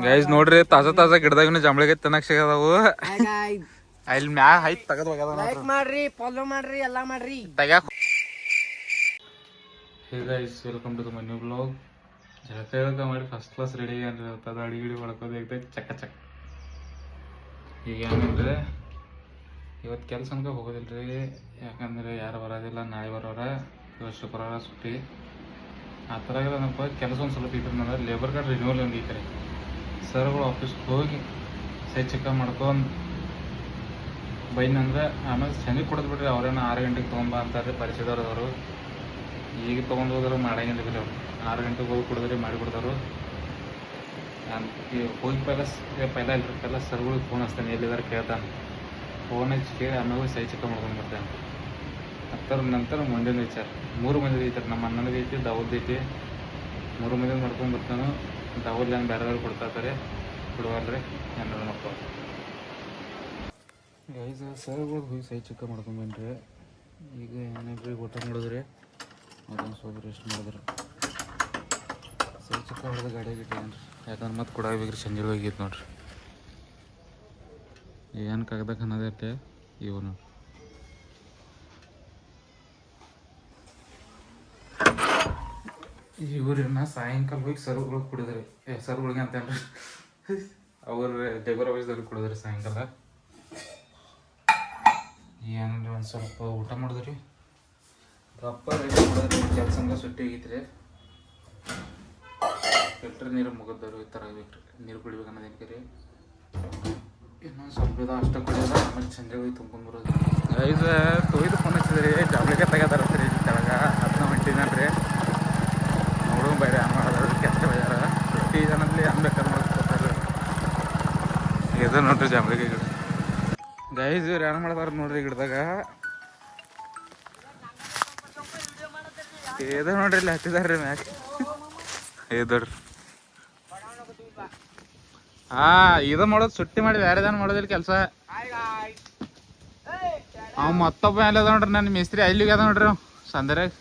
Guys ನೋಡ್ರಿ ತಾಜಾ ತಾಜಾ ಗಿಡದಾಗ ಜಾಂಬಳಿಗೆ ತಿನ್ನಕ್ ಸಿಗದಾವು ಅಲ್ಲಿ ಮ್ಯಾಗ ಹೈಟ್ ತಗದ್ ಲೈಕ್ ಮಾಡ್ರಿ ಫಾಲೋ ಮಾಡ್ರಿ ಎಲ್ಲಾ ಮಾಡ್ರಿ ತಗ್ಯಾಕ. Hey guys welcome to the my new blog. ಜಳಕ ಮಾಡಿ ಫಸ್ಟ್ ಕ್ಲಾಸ್ ರೆಡಿ ಏನ್ರಿ ಅದು ಅಡಿಗಿಡಿ ಹೊಡ್ಕೋದೈತೆ ಚಕ್ಕ ಚಕ್. ಈಗ ಏನಂದ್ರೆ ಇವತ್ತು ಕೆಲಸ ಅನ್ಕ ಹೋಗೋದಿಲ್ರಿ, ಯಾಕಂದ್ರೆ ಯಾರು ಬರೋದಿಲ್ಲ, ನಾಳೆ ಬರೋರ, ಇವತ್ತು ಶುಕ್ರವಾರ ಸುಟ್ಟಿ. ಆ ಥರ ಏನಪ್ಪ ಕೆಲಸ ಒಂದು ಸ್ವಲ್ಪ ಇದ್ರೆ ಅಂದ್ರೆ ಲೇಬರ್ ಕಾರ್ಡ್ ರಿನ್ಯೂವಲ್ ಒಂದು ಈ ಕಡೆ ಸರ್ಗಳು ಆಫೀಸ್ಗೆ ಹೋಗಿ ಸೈ ಚೆಕ್ ಮಾಡ್ಕೊಂಡು ಬೈನಂದ್ರೆ ಆಮೇಲೆ ಸಂಜೆ ಕೊಡೋದು ಬಿಡ್ರಿ. ಅವ್ರೇನು 6 ಗಂಟೆಗೆ ತೊಗೊಂಬ ಅಂತಾರೆ ಪರಿಚಯದವ್ರದವರು. ಈಗ ತೊಗೊಂಡು ಹೋದ್ರೆ ಮಾಡಂಗಿಲ್ಲ ಬಿಡಿ ಅವ್ರು. 6 ಗಂಟೆಗೆ ಹೋಗಿ ಕೊಡಿದ್ರಿ ಮಾಡಿಬಿಡ್ತಾರು. ನಾನು ಹೋಗಿ ಪೈಲ ಇಲ್ರಿ ಸರ್ಗಳಿಗೆ ಫೋನ್ ಹಚ್ತಾನೆ, ಎಲ್ಲಿದ್ದಾರೆ ಕೇಳ್ತಾನೆ. ಫೋನ್ ಹಚ್ಚಿ ಕೇಳಿ ಆಮೇಲೆ ಸೈ ಚೆಕ್ ಮಾಡ್ಕೊಂಡು ಬರ್ತಾನೆ. ಅದರ ನಂತರ ಮುಂದಿನ ವಿಚಾರ 3 ಮಂದಿ ಐತಾರೆ. ನಮ್ಮ ಅಣ್ಣನಿಗೆ ಐತಿ, ದಾವದ್ ಐತಿ, 3 ಮಂದಿ ಮಾಡ್ಕೊಂಡು ಬರ್ತಾನೆ. ದಾವದ್ ಹೆಂಗೆ ಬೇರೆದವ್ರು ಕೊಡ್ತಾರೆ ಕೊಡುವಲ್ರಿ ಏನಾರ ಮಕ್ಕಳು. ಗೈಸ್ ಸರ್ಗಳು ಹೋಗಿ ಸೈ ಚೆಕ್ ಮಾಡ್ಕೊಂಬನ್ರಿ. ಈಗ ಏನೇನ್ರಿ ಊಟ ಮಾಡಿದ್ರಿ, ಅದೊಂದು ಸ್ವಲ್ಪ ರೆಸ್ಟ್ ಮಾಡಿದ್ರು. ಸೈ ಚೆಕ್ ಹೊಡೆದು ಗಾಡಿಯಾಗ ಇಟ್ಟೇನ್ರಿ, ಯಾಕಂದ್ರೆ ಮತ್ತೆ ಕೊಡಾಬೇಕ್ರಿ. ಸಂಜೆ ಹೋಗಿತ್ತು ನೋಡ್ರಿ. ಏನು ಕಾಗದಾಗ ಅನ್ನೋದೈತೆ ಇವು ನೋಡಿ. ಇವ್ರನ್ನ ಸಾಯಂಕಾಲ ಹೋಗಿ ಸರ್ಗಳು ಕುಡಿದ್ರಿ, ಸರ್ಗಳಿಗೆ ಅಂತೇನ್ರಿ ಅವ್ರ ಲೇಬರ್ ಆಫೀಸ್ದವ್ರಿಗೆ ಕುಡಿದ್ರಿ ಸಾಯಂಕಾಲ. ಏನಂದ್ರೆ ಒಂದು ಸ್ವಲ್ಪ ಊಟ ಮಾಡಿದ್ರಿ, ದಪ್ಪ ರೆಡಿ ಮಾಡಿದ್ರಿ. ಕೆಲಸಂಗ ಸುಟ್ಟಿ ಆಗೈತ್ರಿ. ಫಿಲ್ಟರ್ ನೀರು ಮುಗಿದವ್ರು ಈ ಥರ ಆಗ್ಬೇಕ್ರಿ, ನೀರು ಕುಡಿಬೇಕು ಅನ್ನೋದೇನ್ರಿ ರೀ. ಇನ್ನೊಂದು ಸ್ವಲ್ಪ ಇದು ಅಷ್ಟ ಕುಡಿಯೋದ, ಆಮೇಲೆ ಸಂಜೆ ಹೋಗಿ ತುಂಬ್ಕೊಂಡು ಬರೋದು. ಐದು ತೊಯ್ದು ಫೋನ್ ಹಚ್ಚಿದ್ರಿ, ಜಾಬ್ಲಿಗೆ ತೆಗೆದಾರತ್ರಿ ಇಲ್ಲಿ ಕೆಳಗೆ. ಅದನ್ನ ಹೊಂಟಿದ್ದಾನ್ರಿ ನೋಡು ಬೇರೆ ಮಾಡೋದ್ರ ಕೆಟ್ಟ ಬೈದಾರ. ಪ್ರತಿ ಜನದಲ್ಲಿ ಅನ್ಬೇಕಾದ್ರೆ ಮಾಡ್ಕೊತಾರೆ. ಇದು ನೋಡ್ರಿ ಜಾಂಬಳಿಗೆ ಗಿಡ. ಗೈಸ್ ಇವ್ರು ಏನು ಮಾಡ್ತಾರ ನೋಡ್ರಿ ಗಿಡದಾಗ. ಇದು ನೋಡ್ರಿ ಇಲ್ಲಿ ಹತ್ತಿದಾರ್ರಿ ಮ್ಯಾಕ್. ಇದ್ರಿ ಇದು ಮಾಡೋದು ಸುಟ್ಟಿ ಮಾಡಿ ಬೇರೆದನ್ ಮಾಡೋದಿಲ್ಲ ಕೆಲಸ. ಅವ್ ಮತ್ತೊಬ್ಬ ಎಲ್ಲ ಅದ ನೋಡ್ರಿ ನನ್ನ ಮಿಸ್ತ್ರಿ ಅಲ್ಲಿಗೆ ಅದ ನೋಡ್ರಿ ಸಂದರ್ಯಾಗ.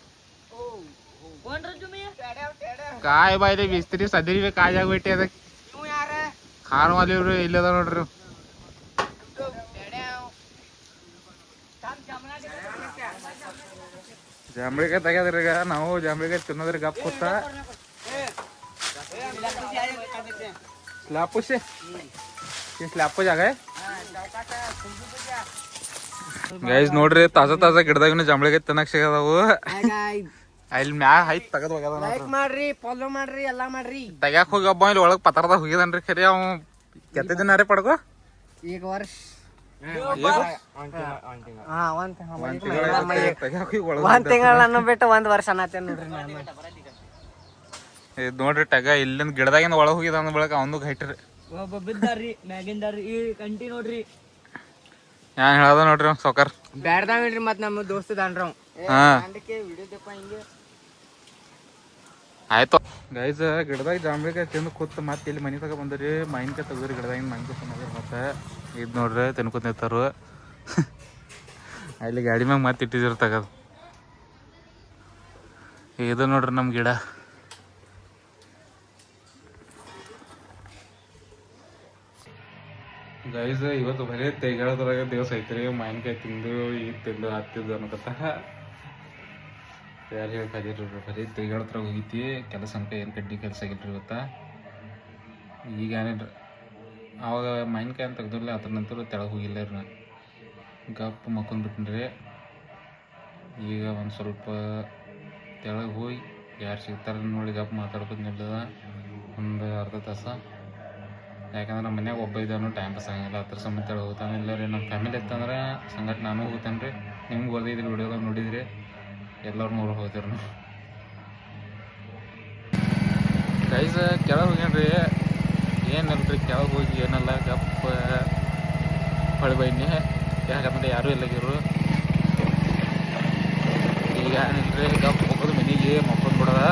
ಕಾಯಿ ಬಾಯ್ಲಿ ಮಿಸ್ತ್ರಿ ಸದಿರಿ ಕಾಯಿ ಆಗ್ಬಿಟ್ಟಿ ಅದಕ್ಕೆ ಖಾರ ಮಾಲಿವ್ರಿ ಇಲ್ಲದ ನೋಡ್ರಿ. ಜಾಂಬಳಿಕಾಯಿ ತೆಗ್ಯಾದ್ರಿ. ಈಗ ನಾವು ಜಾಂಬಳಿಕಾಯಿ ತಿನ್ನೋದ್ರಿ ಗಪ್ ಕೂತ. ಸ್ಲಾಪುಷೆ ಸ್ಲಾಪು ಜಾಗ ಗೈಸ್ ನೋಡ್ರಿ ತಾಜಾ ತಾಜಾ ಗಿಡದಾಗ ಜಾಂಬಳಿಕಾಯಿ ತಿನ್ನಕ್ ಸಿಗದಾವು. ಅಲ್ಲಿ ಮ್ಯಾಗ ಹೈಟ್ ತಗದ್ ಹೋಗ್ಯದ. ಲೈಕ್ ಮಾಡ್ರಿ ಫಾಲೋ ಮಾಡ್ರಿ ಎಲ್ಲಾ ಮಾಡ್ರಿ. ತೆಗ್ಯಾಕ ಹೋಗಿ ಒಬ್ಬ ಇಲ್ಲಿ ಒಳಗ್ ಪತ್ರದಾಗ ಹೋಗಿದನ್ರಿ. ಖರಿ ಅವ್ ಕೆತ್ತಿದ್ದೀನಾರೇ ಪಡ್ಕೋ. ಈಗ ವರ್ಷ ಒಂದ್ ತಿಂಗಳ ಅನ್ನೋ ಬಿಟ್ಟು 1 ವರ್ಷ ಅನ್ನತ್ತೇನ್ ನೋಡ್ರಿ ನಾನು. ಇದು ನೋಡ್ರಿ ಟಗ ಇಲ್ಲಿಂದ ಗಿಡದಾಗಿಂದ ಒಳಗ್ ಹೋಗಿದ ಅಂದ ಬಳಕ ಅವಂದು ಹೈಟ್ರಿ. ಒಬ್ಬ ಬಿದ್ದಾರ್ರಿ ಮ್ಯಾಗಿಂದಾರ್ರಿ ಈ ಕಂಟಿ ನೋಡ್ರಿ. ಏನ್ ಹೇಳದ ನೋಡ್ರಿ ಸೌಕರ್ ಬ್ಯಾಡ್ದಾವಿಡ್ರಿ ಮತ್ ನಮ್ಮ ದೋಸ್ತದಾನ್ರಿ ಅವ್. ವಿಡಿಯೋದಪ್ಪ ಹಿಂಗೆ ಆಯ್ತು. ಗೈಸ್ ಗಿಡದಾಗ ಜಾಂಬಳಿಕಾಯಿ ತಿಂದು ಕೂತ್ ಮತ್ತೆ ಇಲ್ಲಿ ಮನೆ ತಗ ಬಂದ್ರಿ. ಮಾವಿನಕಾಯಿ ತೆಗ್ದ್ರಿ ಗಿಡದಾಗಿಂದ ಮಾವಿನಕಾಯಿ ತಿನ್ನೋದ್ರಿ. ಮತ್ತೆ ಇದು ನೋಡ್ರಿ ತಿನ್ಕೊತ ನಿಂತಾರು. ಅಲ್ಲಿ ಗಾಡಿ ಮ್ಯಾಗ ಮತ್ತೆ ಇಟ್ಟಿದ್ರು ತಗದು. ಇದು ನೋಡ್ರಿ ನಮ್ಮ ಗಿಡ. ಗೈಸ್ ಇವತ್ತು ಬರೀ ತೆಗಿಯೋದ್ರಾಗ ದಿವಸ ಐತ್ರಿ. ಮಾವಿನಕಾಯಿ ತಿಂದು ಈಗ ತಿಂದು ಹತ್ತಿದ್ದು ಅನ್ಕೋತ ಯಾರು ಹೇಳ್ಕಾದಿರಿ. ಬರೀ ತೆಗಿಯೋದ್ರಾಗ ಹೋಗಿತಿ ಕೆಲಸ ಅನ್ಕ. ಏನು ಕಡ್ಡಿ ಕೆಲಸ ಆಗಿಲ್ರಿ ಇವತ್ತ. ಈಗ ಏನೇನ್ರಿ ಅವಾಗ ಮಾವಿನಕಾಯಿ ಅಂತ ತೆಗ್ದಿಲ್ಲ, ಅದ್ರ ನಂತರ ತೆಳಗೆ ಹೋಗಿಲ್ಲ ರೀ. ನಾನು ಗಪ್ ಮಕ್ಕೊಂಡ್ಬಿಟ್ಟಿನ್ರಿ. ಈಗ ಒಂದು ಸ್ವಲ್ಪ ತೆಳಗೆ ಹೋಗಿ ಯಾರು ಸಿಗ್ತಾರೆ ನೋಡಿ ಗಪ್ ಮಾತಾಡ್ಕೊಂಡು ನಿಲ್ಲದ ಒಂದು ಅರ್ಧ ತಾಸ. ಯಾಕಂದ್ರೆ ನಮ್ಮ ಮನ್ಯಾಗ ಒಬ್ಬ ಇದ್ದಾನು ಟೈಮ್ ಪಾಸ್ ಆಗಂಗಿಲ್ಲ. ಹತ್ರ ಸಂಬಂಧ ತೆಳಗೆ ಹೋಗ್ತಾನೆ. ಇಲ್ಲ ರೀ ನಮ್ಮ ಫ್ಯಾಮಿಲಿ ಇತ್ತಂದ್ರೆ ಸಂಗಟ್ ನಾನು ಹೋಗ್ತೇನೆ ರೀ. ನಿಮ್ಗೆ ಓದಿದ್ರಿ ವಿಡಿಯೋದಾಗ ನೋಡಿದ್ರಿ, ಎಲ್ಲರೂ ನೋಡಿ ಹೋಗ್ತೀರಿ ನಾವು. ಗೈಸ್ ಕೆಳಗೆ ಹೋಗ್ಯಾನ್ರಿ. ಏನಲ್ರಿ ಕೆಳಗೆ ಹೋಗಿ ಏನಲ್ಲ ಗಪ್ಪ ಹೊಳೆ ಬೈನಿ. ಯಾಕಂದ್ರೆ ಯಾರೂ ಇಲ್ಲಾಗಿರು. ಈಗ ಏನಿಲ್ರಿ ಗಪ್ ಹೋಗೋದು ಮನೆಗೆ ಮಕ್ಕೊಂಡ್ ಬಿಡೋದ.